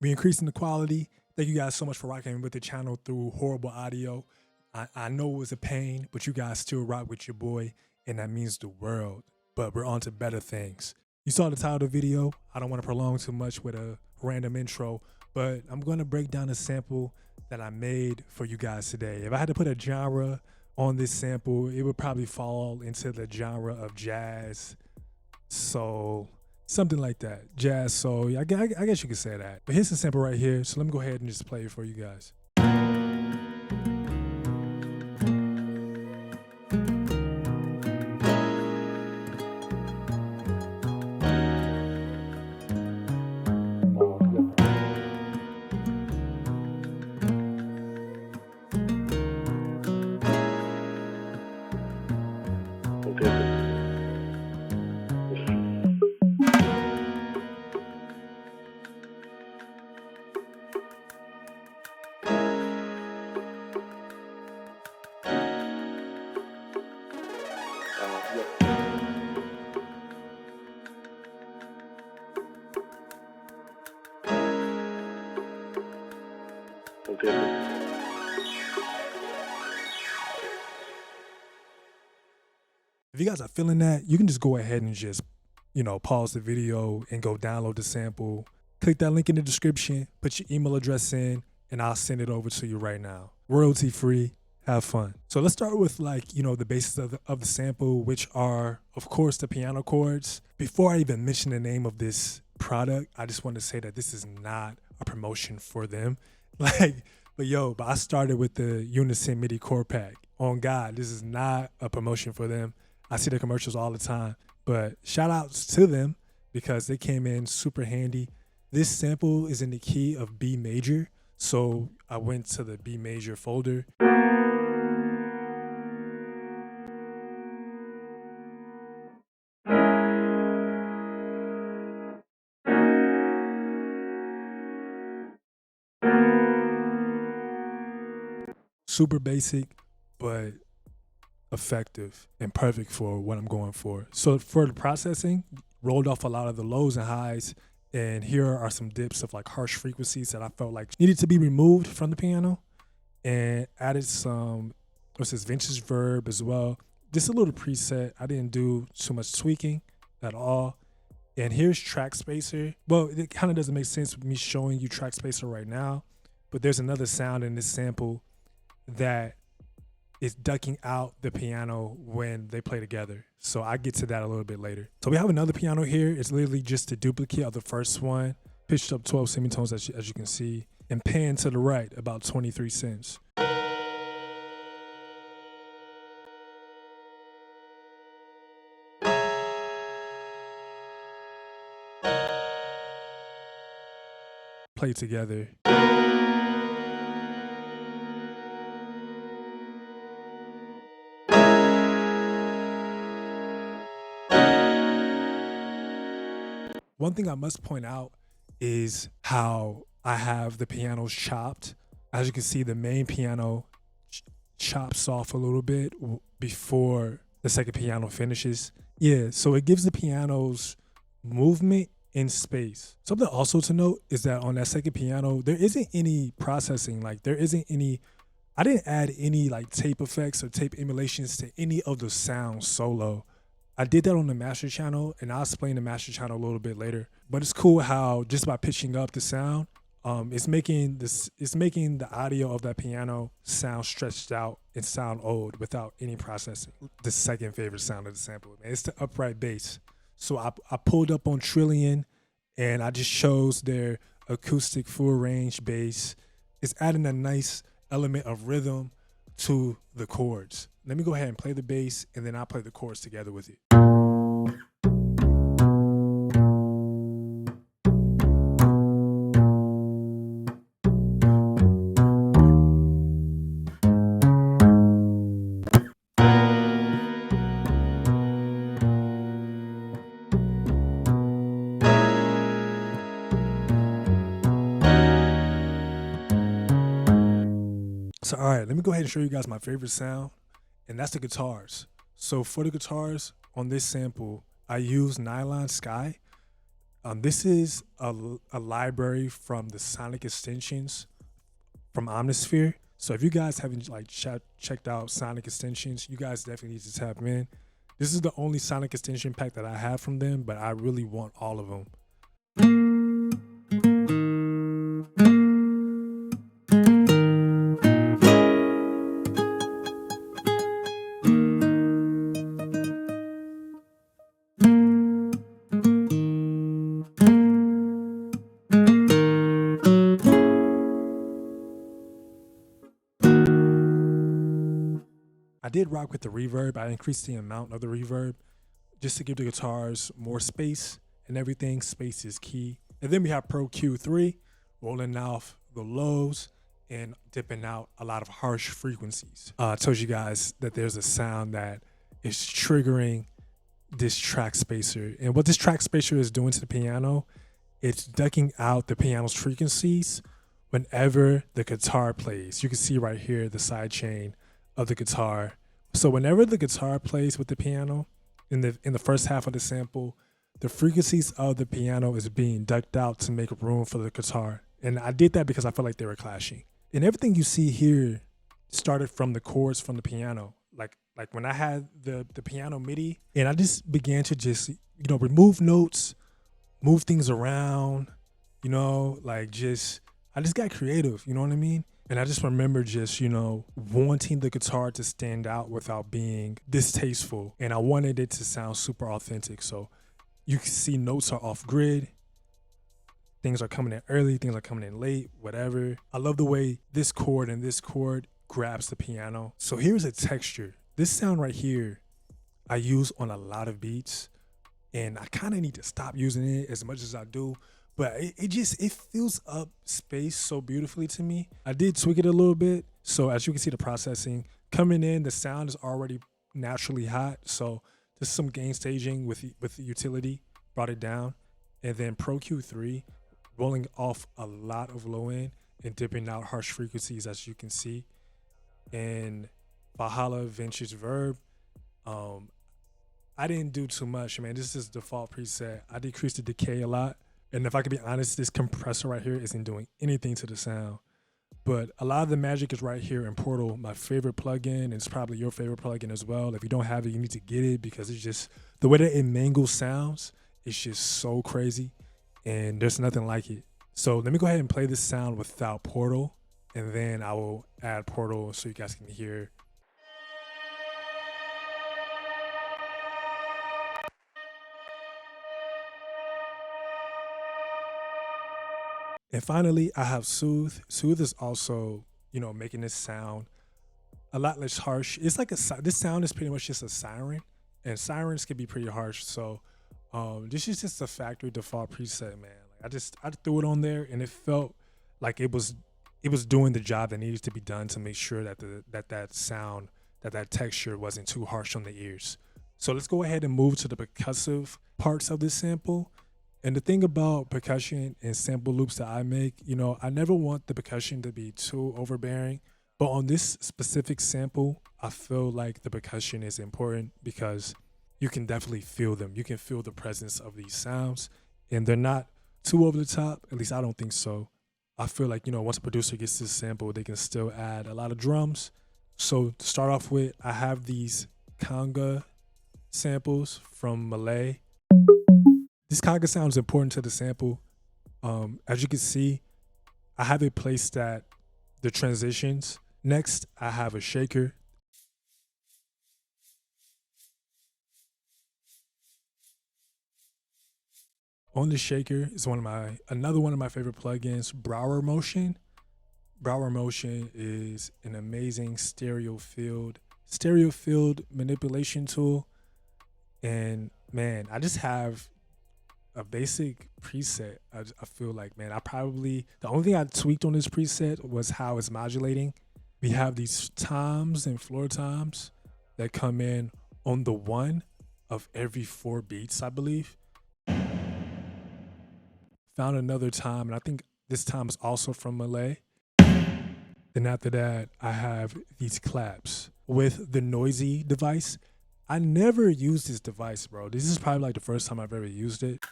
We're increasing the quality. Thank you guys so much for rocking with the channel through horrible audio. I know it was a pain, but you guys still rock with your boy, and that means the world. But we're on to better things. You saw the title of the video. I don't want to prolong too much with a random intro, but I'm going to break down a sample that I made for you guys today. If I had to put a genre on this sample, it would probably fall into the genre of jazz, soul, something like that. Jazz, soul. I guess you could say that. But here's the sample right here. So let me go ahead and just play it for you guys. If you guys are feeling that, you can just go ahead and just, pause the video and go download the sample. Click that link in the description, put your email address in, and I'll send it over to you right now. Royalty free, have fun. So let's start with the basis of the sample, which are, of course, the piano chords. Before I even mention the name of this product, I just want to say that this is not a promotion for them. But I started with the Unison MIDI chord pack. On God, this is not a promotion for them. I see the commercials all the time, but shout outs to them because they came in super handy. This sample is in the key of B major, so I went to the B major folder. Super basic, but effective and perfect for what I'm going for. So for the processing, rolled off a lot of the lows and highs, and here are some dips of harsh frequencies that I felt like needed to be removed from the piano, and added some vintage verb as well. Just a little preset. I didn't do too much tweaking at all. And here's track spacer. Well, it kind of doesn't make sense with me showing you track spacer right now, but there's another sound in this sample that is ducking out the piano when they play together. So I get to that a little bit later. So we have another piano here. It's literally just a duplicate of the first one, pitched up 12 semitones as you can see, and panned to the right about 23 cents. Play together. One thing I must point out is how I have the pianos chopped. As you can see, the main piano chops off a little bit before the second piano finishes. Yeah, so it gives the pianos movement in space. Something also to note is that on that second piano, there isn't any processing. I didn't add any tape effects or tape emulations to any of the sounds solo. I did that on the master channel, and I'll explain the master channel a little bit later. But it's cool how just by pitching up the sound, it's making the audio of that piano sound stretched out and sound old without any processing. The second favorite sound of the sample, man, it's the upright bass. So I pulled up on Trillion, and I just chose their acoustic full range bass. It's adding a nice element of rhythm to the chords. Let me go ahead and play the bass, and then I'll play the chords together with it. So, all right, let me go ahead and show you guys my favorite sound, and that's the guitars. So for the guitars on this sample, I use Nylon Sky. This is a library from the Sonic extensions from Omnisphere. So if you guys haven't like checked out Sonic extensions, you guys definitely need to tap in. This is the only Sonic extension pack that I have from them, but I really want all of them. I did rock with the reverb. I increased the amount of the reverb just to give the guitars more space and everything. Space is key. And then we have Pro Q3 rolling off the lows and dipping out a lot of harsh frequencies. I told you guys that there's a sound that is triggering this track spacer. And what this track spacer is doing to the piano, it's ducking out the piano's frequencies whenever the guitar plays. You can see right here the side chain of the guitar. So whenever the guitar plays with the piano in the first half of the sample, the frequencies of the piano is being ducked out to make room for the guitar. And I did that because I felt like they were clashing. And everything you see here started from the chords from the piano. Like when I had the piano MIDI, and I just began to just, remove notes, move things around, I just got creative, you know what I mean? And I just remember just, wanting the guitar to stand out without being distasteful. And I wanted it to sound super authentic. So you can see notes are off grid. Things are coming in early, things are coming in late, whatever. I love the way this chord and this chord grabs the piano. So here's a texture. This sound right here, I use on a lot of beats. And I kind of need to stop using it as much as I do. But it fills up space so beautifully to me. I did tweak it a little bit. So as you can see the processing coming in, the sound is already naturally hot. So just some gain staging with the utility brought it down. And then Pro Q3 rolling off a lot of low end and dipping out harsh frequencies, as you can see. And Valhalla Vintage Verb, I didn't do too much, man. This is default preset. I decreased the decay a lot. And if I could be honest, this compressor right here isn't doing anything to the sound. But a lot of the magic is right here in Portal, my favorite plugin, and it's probably your favorite plugin as well. If you don't have it, you need to get it because it's just, the way that it mangles sounds, it's just so crazy. And there's nothing like it. So let me go ahead and play this sound without Portal, and then I will add Portal so you guys can hear. And finally, I have Soothe. Soothe is also, making this sound a lot less harsh. It's like this sound is pretty much just a siren, and sirens can be pretty harsh. So this is just a factory default preset, man. Like I threw it on there, and it felt like it was doing the job that needed to be done to make sure that that sound, that texture wasn't too harsh on the ears. So let's go ahead and move to the percussive parts of this sample. And the thing about percussion and sample loops that I make, I never want the percussion to be too overbearing. But on this specific sample, I feel like the percussion is important because you can definitely feel them. You can feel the presence of these sounds, and they're not too over the top. At least I don't think so. I feel like, once a producer gets this sample, they can still add a lot of drums. So to start off with, I have these conga samples from Malay. This conga sound is important to the sample. As you can see, I have it placed at the transitions. Next, I have a shaker. On the shaker is another one of my favorite plugins, Brower Motion. Brower Motion is an amazing stereo field manipulation tool. And man, I just have a basic preset. I feel like, man, the only thing I tweaked on this preset was how it's modulating. We have these toms and floor toms that come in on the 1 of every 4 beats, I believe. Found another tom, and I think this tom is also from Malay. Then after that, I have these claps with the noisy device. I never used this device, bro. This is probably like the first time I've ever used it.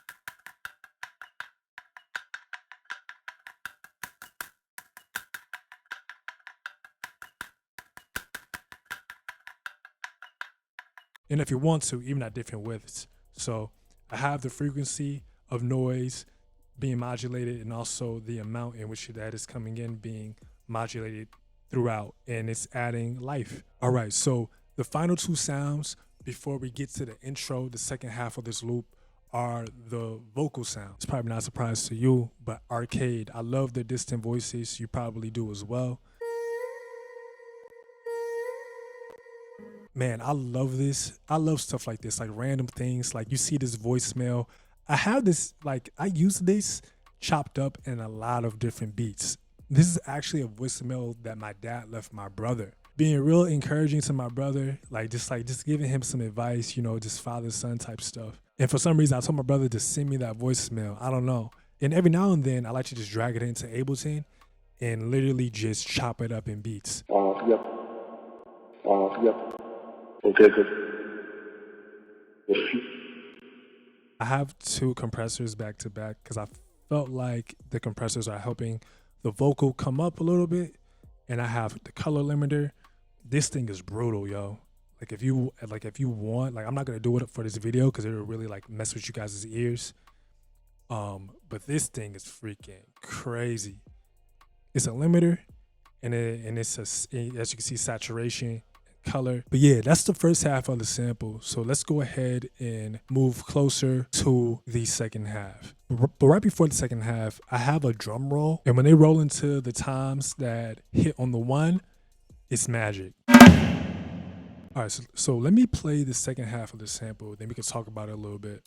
And if you want to, even at different widths. So I have the frequency of noise being modulated and also the amount in which that is coming in being modulated throughout, and it's adding life. All right, so the final two sounds before we get to the intro, the second half of this loop, are the vocal sounds. It's probably not a surprise to you, but Arcade, I love the distant voices. You probably do as well. Man, I love this. I love stuff like this, like random things. Like you see this voicemail. I have this, like I use this chopped up in a lot of different beats. This is actually a voicemail that my dad left my brother. Being real encouraging to my brother, just giving him some advice, just father-son type stuff. And for some reason, I told my brother to send me that voicemail. I don't know. And every now and then, I like to just drag it into Ableton and literally just chop it up in beats. Yep. Yep. Okay, good. I have two compressors back to back because I felt like the compressors are helping the vocal come up a little bit. And I have the color limiter. This thing is brutal, yo. If you want, I'm not gonna do it for this video because it'll really mess with you guys' ears. But this thing is freaking crazy. It's a limiter, and it's as you can see, saturation, color. But yeah, that's the first half of the sample. So let's go ahead and move closer to the second half. But right before the second half, I have a drum roll, and when they roll into the toms that hit on the one, it's magic. All right, so let me play the second half of the sample, then we can talk about it a little bit.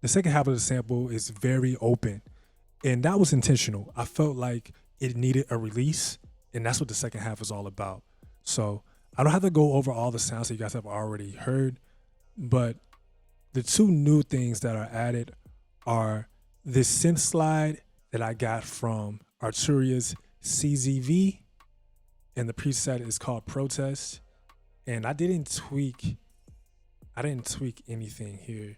The second half of the sample is very open, and that was intentional. I felt like it needed a release, and that's what the second half is all about. So I don't have to go over all the sounds that you guys have already heard, but the two new things that are added are this synth slide that I got from Arturia's CZV, and the preset is called Protest. And I didn't tweak anything here.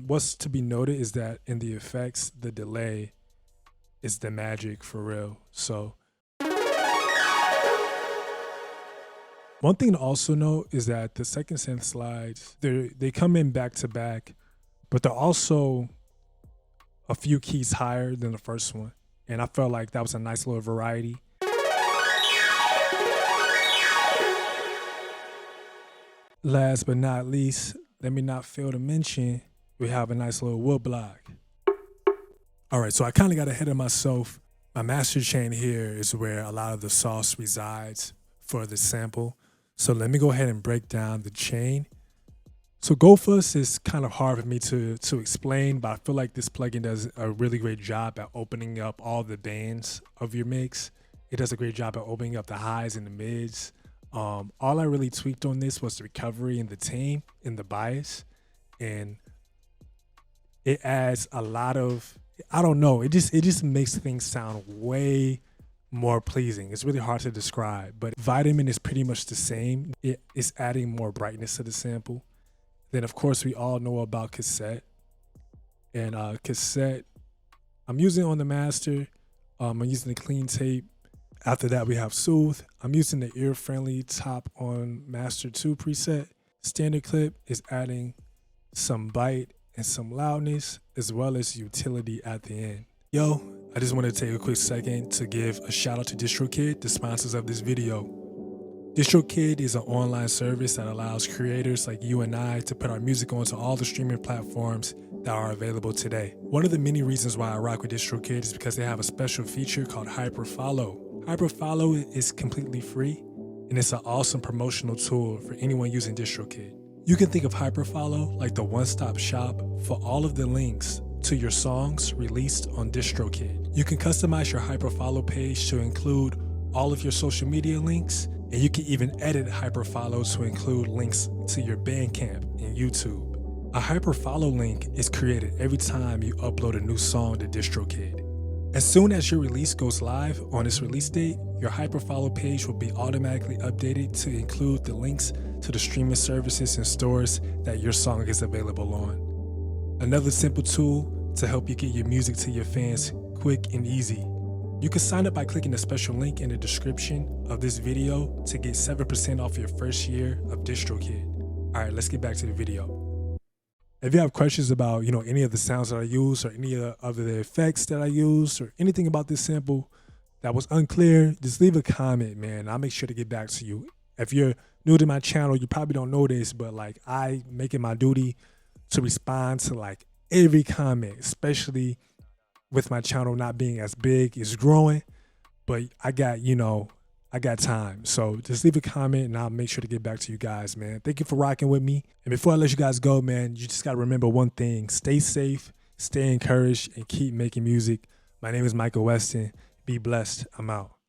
What's to be noted is that in the effects, the delay is the magic for real. So one thing to also note is that the second synth slides, they come in back to back, but they're also a few keys higher than the first one. And I felt like that was a nice little variety. Last but not least, let me not fail to mention, we have a nice little wood block. All right, so I kind of got ahead of myself. My master chain here is where a lot of the sauce resides for the sample. So let me go ahead and break down the chain. So GoFus is kind of hard for me to explain, but I feel like this plugin does a really great job at opening up all the bands of your mix. It does a great job at opening up the highs and the mids. All I really tweaked on this was the recovery and the tame and the bias, and it adds a lot of, I don't know, it just makes things sound way more pleasing. It's really hard to describe, but Vitamin is pretty much the same. It is adding more brightness to the sample. Then of course we all know about Cassette, and Cassette I'm using on the master. I'm using the clean tape. After that, we have Soothe. I'm using the ear-friendly top on Master 2 preset. Standard clip is adding some bite and some loudness, as well as utility at the end. Yo, I just want to take a quick second to give a shout out to DistroKid, the sponsors of this video. DistroKid is an online service that allows creators like you and I to put our music onto all the streaming platforms that are available today. One of the many reasons why I rock with DistroKid is because they have a special feature called Hyperfollow. Hyperfollow is completely free, and it's an awesome promotional tool for anyone using DistroKid. You can think of Hyperfollow like the one-stop shop for all of the links to your songs released on DistroKid. You can customize your Hyperfollow page to include all of your social media links, and you can even edit Hyperfollow to include links to your Bandcamp and YouTube. A hyperfollow link is created every time you upload a new song to DistroKid. As soon as your release goes live on its release date, your hyperfollow page will be automatically updated to include the links to the streaming services and stores that your song is available on. Another simple tool to help you get your music to your fans quick and easy. You can sign up by clicking the special link in the description of this video to get 7% off your first year of DistroKid. All right, let's get back to the video. If you have questions about, any of the sounds that I use or any of the effects that I use or anything about this sample that was unclear, just leave a comment, man. I'll make sure to get back to you. If you're new to my channel, you probably don't know this, but I make it my duty to respond to every comment, especially with my channel not being as big. It's growing, but I got time. So just leave a comment and I'll make sure to get back to you guys, man. Thank you for rocking with me. And before I let you guys go, man, you just got to remember one thing. Stay safe, stay encouraged, and keep making music. My name is Micah Weston. Be blessed. I'm out.